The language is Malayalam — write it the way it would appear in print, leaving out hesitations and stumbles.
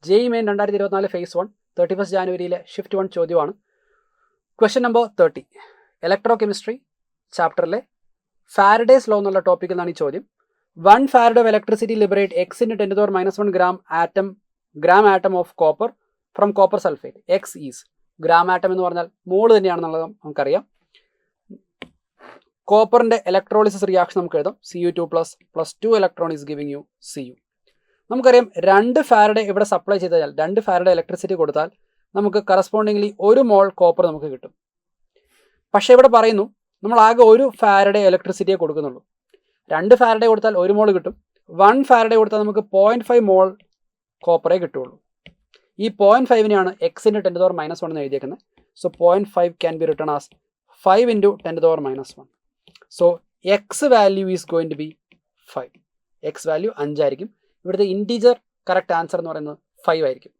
JEE മെയിൻ 2024 ഫേസ് 1 31 ജാനുവരിയിലെ ഷിഫ്റ്റ് 1 ചോദ്യമാണ്. ക്വസ്റ്റ്യൻ നമ്പർ 30 ഇലക്ട്രോ കെമിസ്ട്രി ചാപ്റ്ററിലെ ഫാരഡേസ് ലോ എന്നുള്ള ടോപ്പിക്കിൽ നിന്നാണ് ഈ ചോദ്യം. 1 farad of electricity liberate x into 10 to the power minus 1 gram atom of copper from copper sulfate. X is gram atom എന്ന് പറഞ്ഞാൽ മോള് തന്നെയാണെന്നുള്ളത് നമുക്കറിയാം. കോപ്പറിൻ്റെ ഇലക്ട്രോളിസിസ് റിയാക്ഷൻ നമുക്ക് എഴുതാം. Cu2 plus 2 electron is giving you Cu. നമുക്കറിയാം 2 ഫാരഡെ ഇവിടെ സപ്ലൈ ചെയ്താൽ 2 ഫാരഡെ ഇലക്ട്രിസിറ്റി കൊടുത്താൽ നമുക്ക് കറസ്പോണ്ടിംഗ്ലി 1 മോൾ കോപ്പർ നമുക്ക് കിട്ടും. പക്ഷേ ഇവിടെ പറയുന്നു നമ്മൾ ആകെ 1 ഫാരഡെ ഇലക്ട്രിസിറ്റിയെ കൊടുക്കുന്നുള്ളൂ. 2 ഫാരഡെ കൊടുത്താൽ 1 മോൾ കിട്ടും. 1 ഫാരഡെ കൊടുത്താൽ നമുക്ക് 0.5 മോൾ കോപ്പറേ കിട്ടുള്ളൂ. ഈ 0.5നെയാണ് എക്സിൻ്റെ 10 to the power minus 1 എന്ന് എഴുതിയേക്കുന്നത്. So 0.5 can be written as 5 into 10 to the power minus 1. So x value is going to be 5. X value 5 ആയിരിക്കും. ഇവിടുത്തെ ഇൻറ്റീജർ കറക്റ്റ് ആൻസർ എന്ന് പറയുന്നത് 5 ആയിരിക്കും.